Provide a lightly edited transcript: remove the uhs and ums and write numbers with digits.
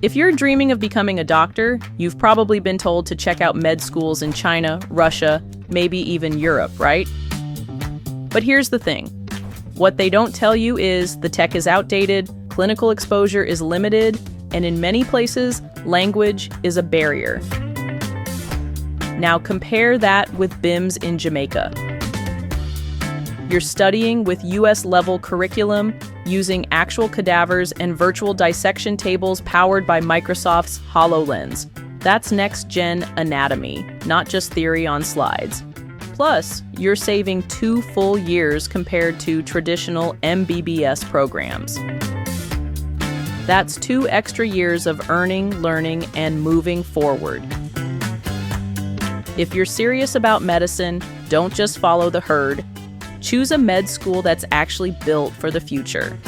If you're dreaming of becoming a doctor, you've probably been told to check out med schools in China, Russia, maybe even Europe, right? But here's the thing. What they don't tell you is the tech is outdated, clinical exposure is limited, and in many places, language is a barrier. Now compare that with BIMS in Jamaica. You're studying with US-level curriculum, using actual cadavers and virtual dissection tables powered by Microsoft's HoloLens. That's next-gen anatomy, not just theory on slides. Plus, you're saving 2 full years compared to traditional MBBS programs. That's 2 extra years of earning, learning, and moving forward. If you're serious about medicine, don't just follow the herd. Choose a med school that's actually built for the future.